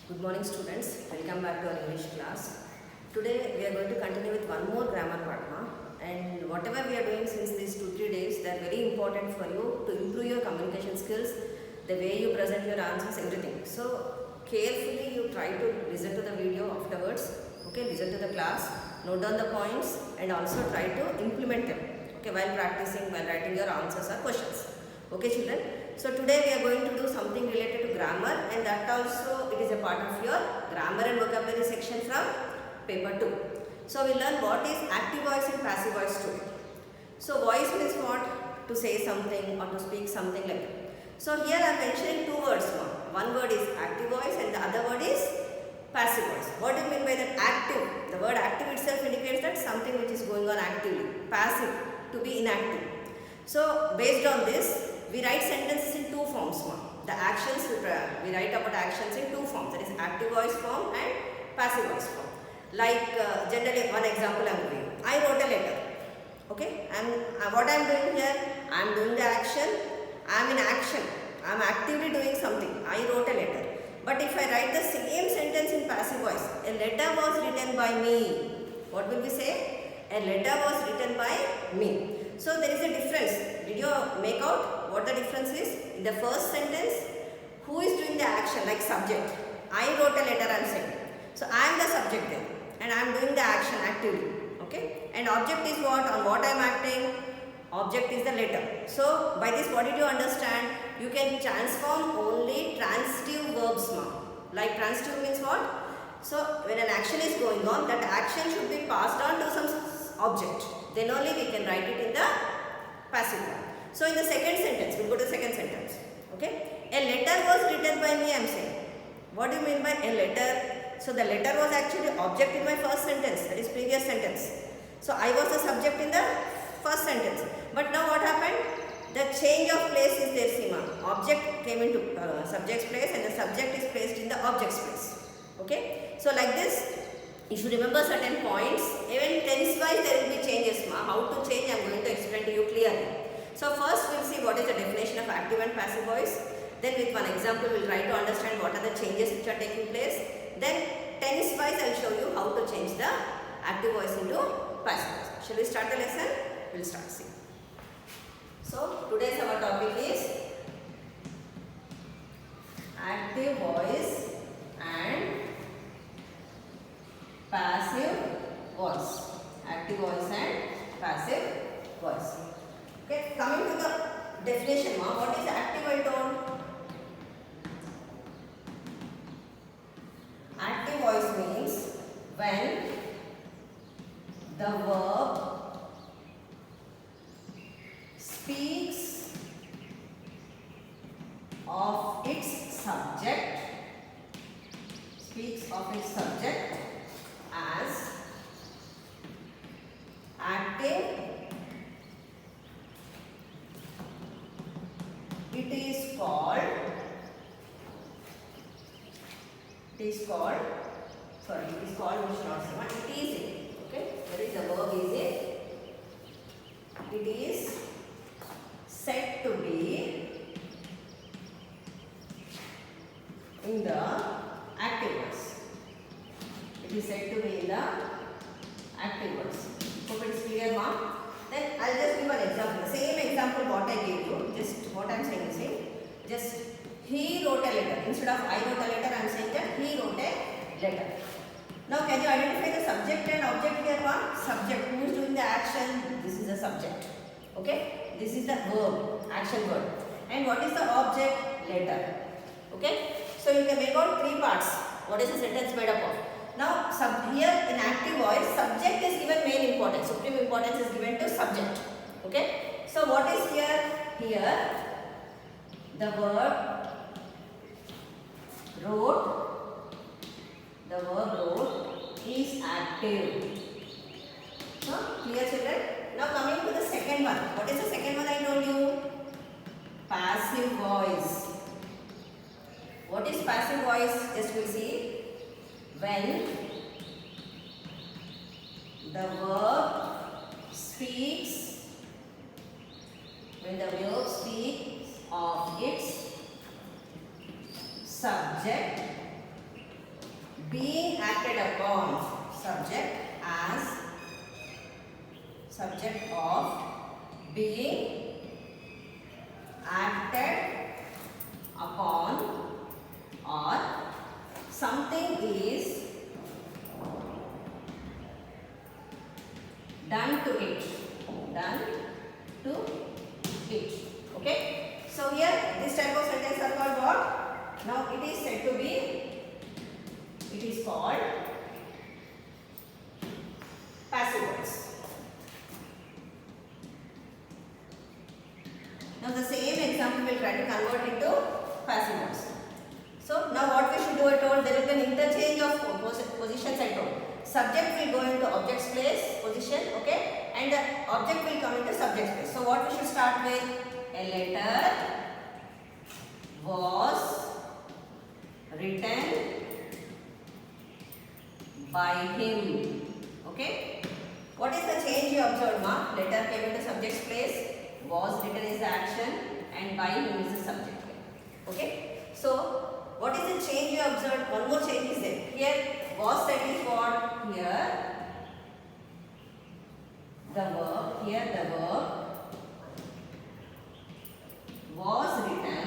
Good morning students, welcome back to our English class. Today we are going to continue with one more grammar part and whatever we are doing since these 2-3 days, they are very important for you to improve your communication skills, the way you present your answers, everything. So carefully you try to listen to the video afterwards, okay, listen to the class, note down the points and also try to implement them, okay, while practicing, while writing your answers or questions. Okay children, so today we are going to do something related to grammar and that also it is a part of your grammar and vocabulary section from paper 2. So we learn what is active voice and passive voice too. So voice means what? To say something or to speak something like that. So here I am mentioning two words now. One word is active voice and the other word is passive voice. What do you mean by that? Active. The word active itself indicates that something which is going on actively. Passive, to be inactive. So based on this, we write sentences in two forms. The actions, we write about actions in two forms, that is active voice form and passive voice form. Like generally one example I am giving. I wrote a letter. Okay, and what I am doing here, I am doing the action, I am in action, I am actively doing something. I wrote a letter. But if I write the same sentence in passive voice, a letter was written by me. What will we say? A letter was written by me. So there is a difference. Did you make out what the difference is? In the first sentence, who is doing the action like subject? I wrote a letter, I am saying. So I am the subject there and I am doing the action actively. Okay? And object is what? On what I am acting? Object is the letter. So by this what did you understand? You can transform only transitive verbs now. Like transitive means what? So when an action is going on, that action should be passed on to some object. Then only we can write it in the passive form. So in the second sentence, we'll go to the second sentence. Okay? A letter was written by me, I am saying. What do you mean by a letter? So the letter was actually object in my first sentence, that is previous sentence. So I was the subject in the first sentence. But now what happened? The change of place is there, Seema. Object came into subject's place and the subject is placed in the object's place. Okay? So like this, you should remember certain points. Even tense wise there will be changes. How to change I am going to explain to you clearly. So first we will see what is the definition of active and passive voice. Then with one example we will try to understand what are the changes which are taking place. Then tense wise I will show you how to change the active voice into passive voice. Shall we start the lesson? We will start seeing. So today's our topic is active voice and passive voice. Active voice and passive voice. Okay, coming to the definition, what is active I told? Active voice means when the verb speaks of its subject, as active, it is called, we should not say, it is it. Okay, that is the verb is it. It is said to be in the active voice. It is said to be in the active voice. Hope it is clear, ma'am. Then I will just give an example. The same example what I gave you. Just what I am saying is, just he wrote a letter. Instead of I wrote a letter, I am saying that he wrote a letter. Now can you identify the subject and object here, ma'am? Subject, who is doing the action? This is the subject. Okay? This is the verb, action word. And what is the object? Letter. Okay? So you can make out three parts. What is the sentence made up of? Now here in active voice, subject is given main importance. Supreme importance is given to subject. Okay? So what is here? Here the verb wrote. The verb wrote is active. So clear children? Now coming to the second one. What is the second one I told you? Passive voice. What is passive voice? Just we'll see. When the verb speaks of its subject being acted upon, subject as subject of being acted upon, or something is done to it, okay. So here this type of sentence are called what? Now it is said to be, it is called passive voice. Now the same example we will try to convert into passive voice. So now what we should do, I told there will be an interchange of positions, I told. Subject will go into object's place, position, okay, and the object will come into subject's place. So what we should start with? A letter was written by him, okay. What is the change you observed, ma? Letter came into subject's place, was written is the action, and by him is the subject, okay. So what is the change you observed? One more change is there. Here was said is what? Here the verb was written.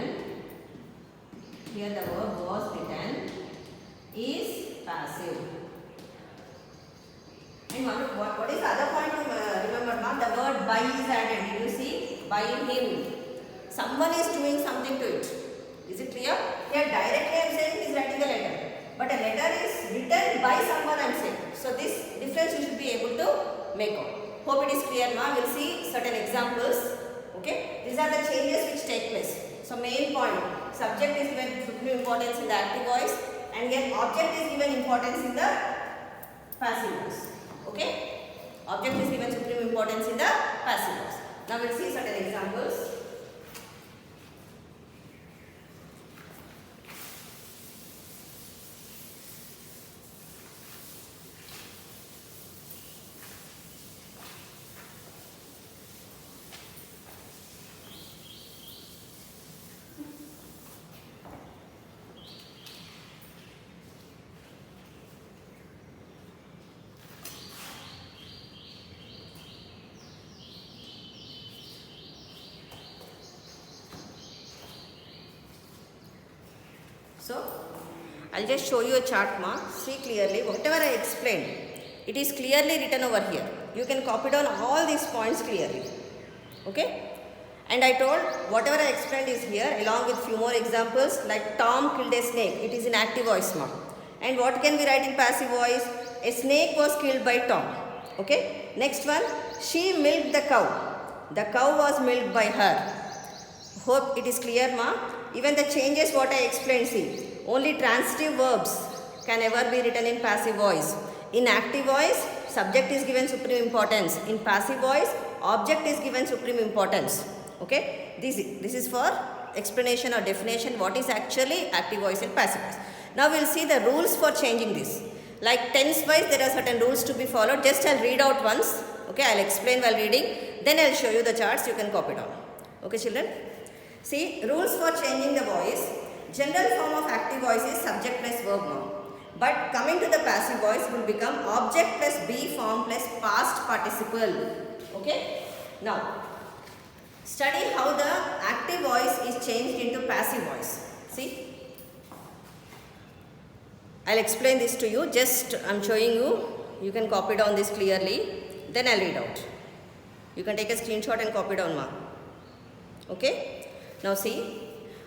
Here the verb was written is passive. And what is the other point to remember? Not the word by is added. Did you see? By him. Someone is doing something to it. Is it clear? Here directly I am saying he is writing a letter. But a letter is written by someone I am saying. So this difference you should be able to make out. Hope it is clear now. We will see certain examples. Okay. These are the changes which take place. So main point. Subject is given supreme importance in the active voice. And here object is given importance in the passive voice. Okay. Object is given supreme importance in the passive voice. Now we will see certain examples. So, I will just show you a chart, ma. See clearly, whatever I explained, it is clearly written over here. You can copy down all these points clearly. Okay? And I told whatever I explained is here along with few more examples like Tom killed a snake. It is in active voice, ma. And what can we write in passive voice? A snake was killed by Tom. Okay? Next one, she milked the cow. The cow was milked by her. Hope it is clear, ma. Even the changes what I explained, see, only transitive verbs can ever be written in passive voice. In active voice, subject is given supreme importance. In passive voice, object is given supreme importance. Okay, this is for explanation or definition what is actually active voice and passive voice. Now we will see the rules for changing this. Like tense wise, there are certain rules to be followed. Just I will read out once. Okay, I will explain while reading. Then I will show you the charts. You can copy down. Okay, children. See, rules for changing the voice. General form of active voice is subject plus verb now. But coming to the passive voice will become object plus be form plus past participle. Okay. Now, study how the active voice is changed into passive voice. See, I will explain this to you. Just I am showing you. You can copy down this clearly. Then I will read out. You can take a screenshot and copy down, ma. Okay. Now see,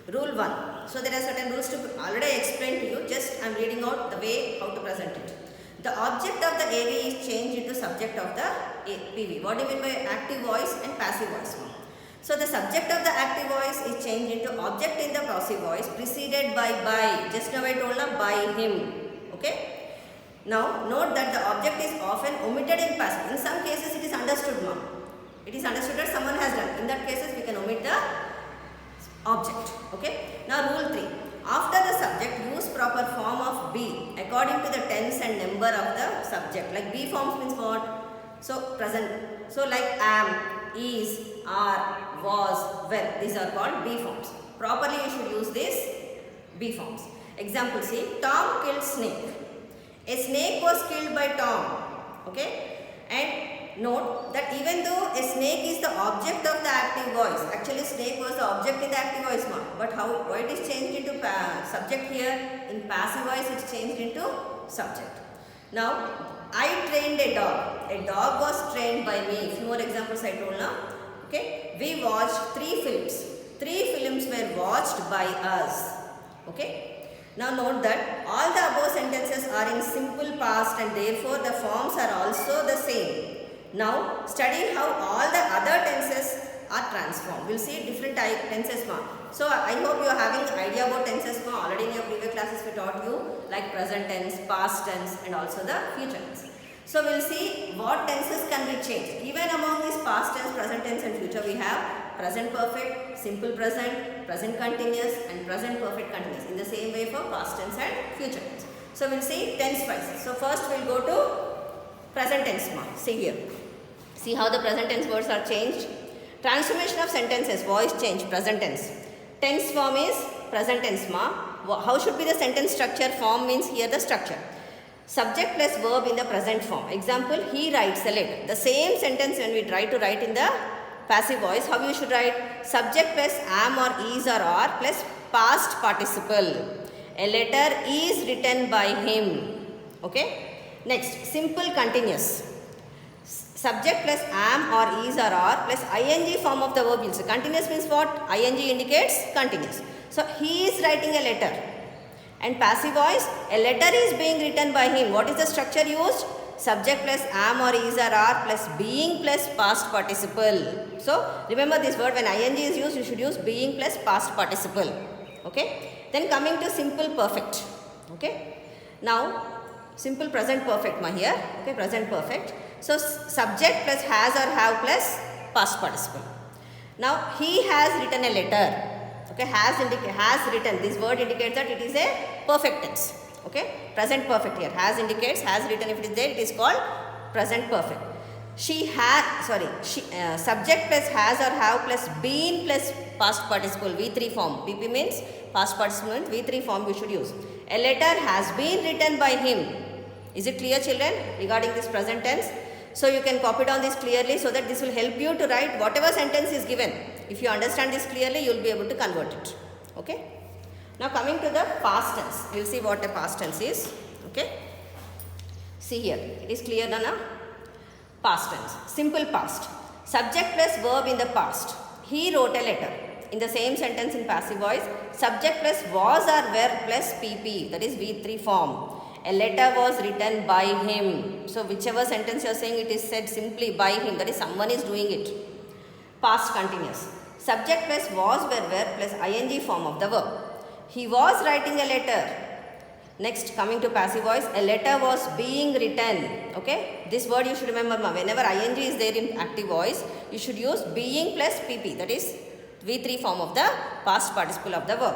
rule 1. So there are certain rules to already explained to you. Just I am reading out the way how to present it. The object of the AV is changed into subject of the PV. What do you mean by active voice and passive voice? So the subject of the active voice is changed into object in the passive voice preceded by. Just now I told you by him. Okay. Now note that the object is often omitted in passive. In some cases it is understood, ma'am. It is understood that someone has done. In that cases we can omit the object. Okay. Now rule 3. After the subject, use proper form of be according to the tense and number of the subject. Like be forms means what? So present. So like am, is, are, was, were. These are called be forms. Properly you should use this be forms. Example, see, Tom killed snake. A snake was killed by Tom. Okay, and note that even though a snake is the object of the active voice, actually snake was the object in the active voice, but why it is changed into subject here? In passive voice it's changed into subject. Now, I trained a dog. A dog was trained by me. Few more examples I told now. Okay, we watched 3 films. 3 films were watched by us. Okay. Now note that all the above sentences are in simple past and therefore the forms are also the same. Now study how all the other tenses are transformed. We will see different tenses. So I hope you are having idea about tenses. Already in your previous classes we taught you like present tense, past tense and also the future tense. So we will see what tenses can be changed. Even among these past tense, present tense and future we have present perfect, simple present, present continuous and present perfect continuous. In the same way for past tense and future tense. So we will see tense wise. So first we will go to present tense. See here. See how the present tense words are changed. Transformation of sentences, voice change, present tense. Tense form is present tense. How should be the sentence structure? Form means here the structure. Subject plus verb in the present form. Example, he writes a letter. The same sentence when we try to write in the passive voice, how you should write? Subject plus am or is or are plus past participle. A letter is written by him. Okay. Next, simple continuous. Subject plus am or is or are plus ing form of the verb. Continuous means what? Ing indicates continuous. So, he is writing a letter. And passive voice, a letter is being written by him. What is the structure used? Subject plus am or is or are plus being plus past participle. So, remember this word, when ing is used, you should use being plus past participle. Okay. Then coming to simple perfect. Okay. Now, simple present perfect here. Okay, present perfect. So, subject plus has or have plus past participle. Now, he has written a letter. Okay, has written. This word indicates that it is a perfect tense. Okay, present perfect here. Has indicates has written. If it is there, it is called present perfect. Subject plus has or have plus been plus past participle. V3 form. PP means past participle. V3 form we should use. A letter has been written by him. Is it clear, children, regarding this present tense? So you can copy down this clearly so that this will help you to write whatever sentence is given. If you understand this clearly, you will be able to convert it. Okay. Now coming to the past tense, we will see what a past tense is. Okay. See here, it is clear now. Past tense, simple past. Subject plus verb in the past. He wrote a letter. In the same sentence in passive voice, subject plus was or were plus PP, that is V3 form. A letter was written by him. So whichever sentence you are saying, it is said simply by him, that is someone is doing it. Past continuous. Subject plus was, were plus ing form of the verb. He was writing a letter. Next, coming to passive voice, a letter was being written. Okay, this word you should remember. Whenever ing is there in active voice, you should use being plus pp, that is V3 form of the past participle of the verb.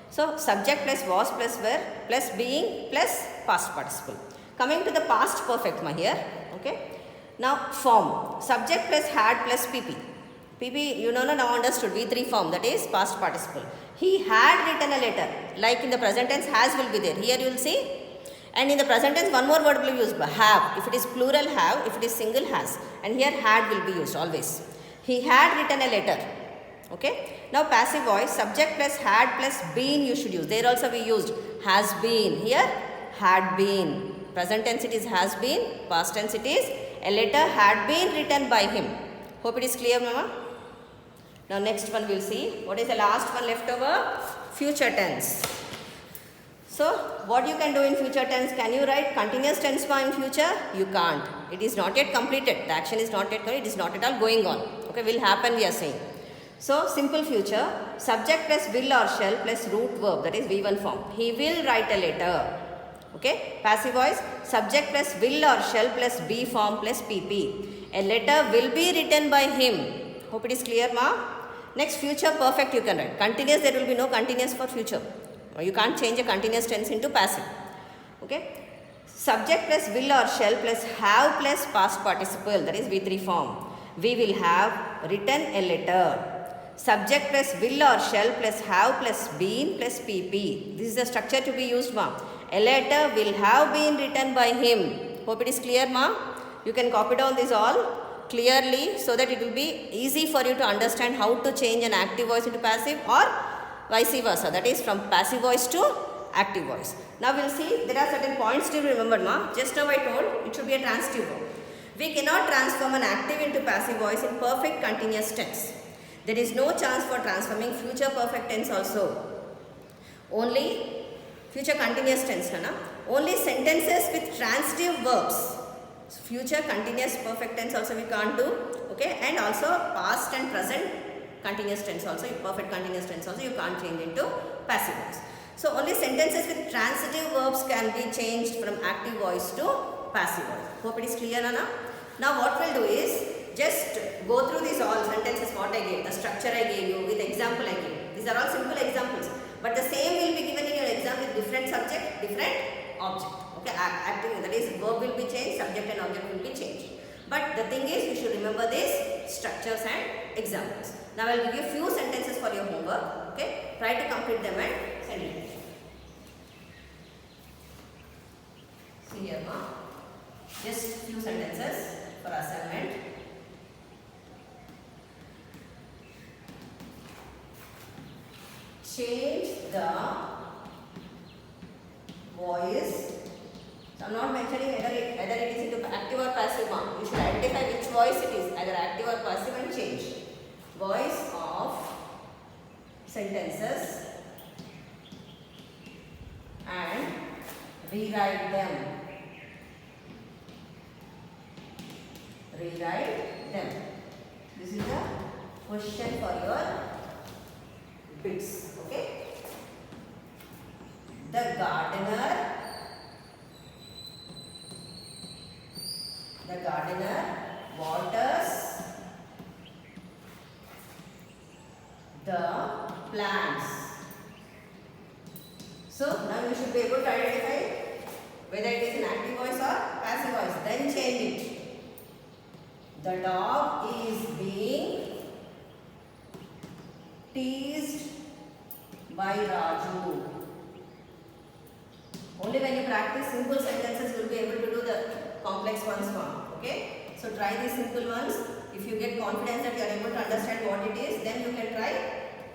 So, subject plus was plus were plus being plus past participle. Coming to the past perfect here. Okay. Now, form. Subject plus had plus pp. PP, you know now understood. V3 form, that is past participle. He had written a letter. Like in the present tense, has will be there. Here you will see. And in the present tense, one more word will be used. Have. If it is plural, have. If it is single, has. And here had will be used always. He had written a letter. Okay. Now passive voice, subject plus had plus been you should use. There also we used has been. Here had been. Present tense it is has been. Past tense it is a letter had been written by him. Hope it is clear, mama. Now next one we will see. What is the last one left over? Future tense. So what you can do in future tense? Can you write continuous tense in future? You can't. It is not yet completed. The action is not yet completed. It is not at all going on. Okay, will happen we are saying. So, simple future, subject plus will or shall plus root verb, that is V1 form. He will write a letter. Okay. Passive voice, subject plus will or shall plus B form plus PP. A letter will be written by him. Hope it is clear, ma? Next, future perfect you can write. Continuous, there will be no continuous for future. You can't change a continuous tense into passive. Okay. Subject plus will or shall plus have plus past participle, that is V3 form. We will have written a letter. Subject plus will or shall plus have plus been plus pp. This is the structure to be used, ma'am. A letter will have been written by him. Hope it is clear, ma? You can copy down this all clearly so that it will be easy for you to understand how to change an active voice into passive or vice versa. That is from passive voice to active voice. Now we will see there are certain points to remember, ma. Just now I told it should be a transitive verb. We cannot transform an active into passive voice in perfect continuous tense. There is no chance for transforming future perfect tense also. Only future continuous tense, na? Only sentences with transitive verbs. Future continuous perfect tense also we can't do, okay, and also past and present continuous tense also, perfect continuous tense also you can't change into passive voice. So only sentences with transitive verbs can be changed from active voice to passive voice. Hope it is clear, Nana? Now what we'll do is just go through these all sentences what I gave, the structure I gave you with example I gave. These are all simple examples, but the same will be given in your exam with different subject, different object. Okay, active, that is verb will be changed, subject and object will be changed. But the thing is, you should remember these structures and examples. Now I will give you few sentences for your homework. Okay, try to complete them and send it. See here, ma. Just few sentences for assignment. Change the voice. So I am not mentioning whether it is into active or passive one. You should identify which voice it is, either active or passive, and change. Voice of sentences and rewrite them. Rewrite them. This is the question for your bits. Okay. The gardener waters the plants. So now you should be able to identify whether it is an active voice or passive voice. Then change it. The dog is being teased by Raju. Only when you practice simple sentences you will be able to do the complex ones now. Okay? So try these simple ones. If you get confidence that you are able to understand what it is, then you can try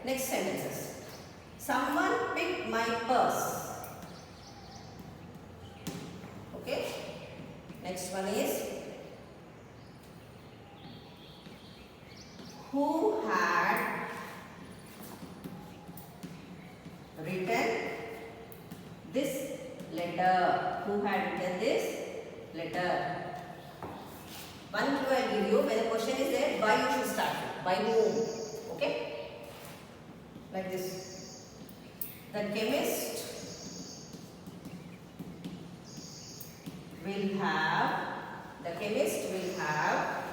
next sentences. Someone picked my purse. Okay? Next one is who had written this letter? Who had written this letter? One clue I will give you. When the question is there, by you should start. By whom? Okay? Like this. The chemist will have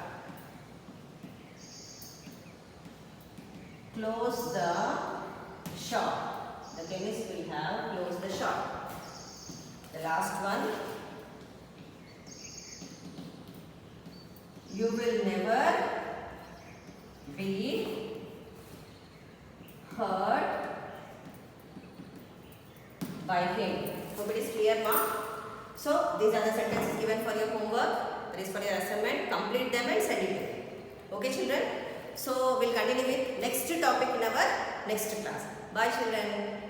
closed the shop. The chemist will have closed the shop. The last one. You will never be hurt by him. Hope it is clear, ma? So, these are the sentences given for your homework. That is for your assignment. Complete them and send it. Okay, children? So, we'll continue with next topic in our next class. Bye, children.